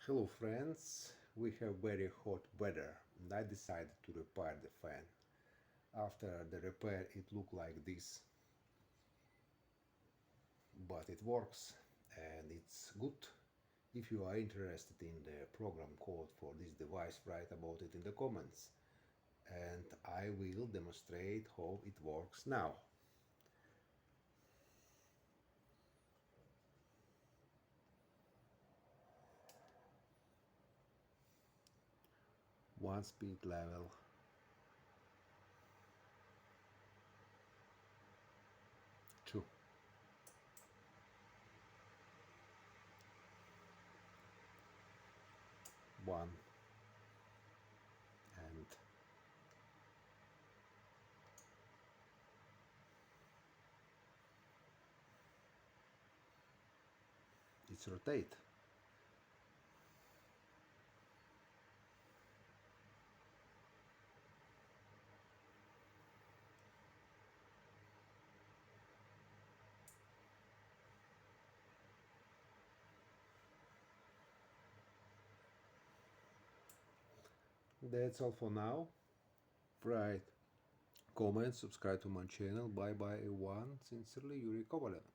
Hello friends, we have very hot weather and I decided to repair the fan. After the repair it looked like this, but it works and it's good. If you are interested in the program code for this device, write about it in the comments and I will demonstrate how it works now. One speed level, two, one, and it's rotate. That's all for now. Write comment, subscribe to my channel. Bye bye everyone. Sincerely, Yuri Kovalin.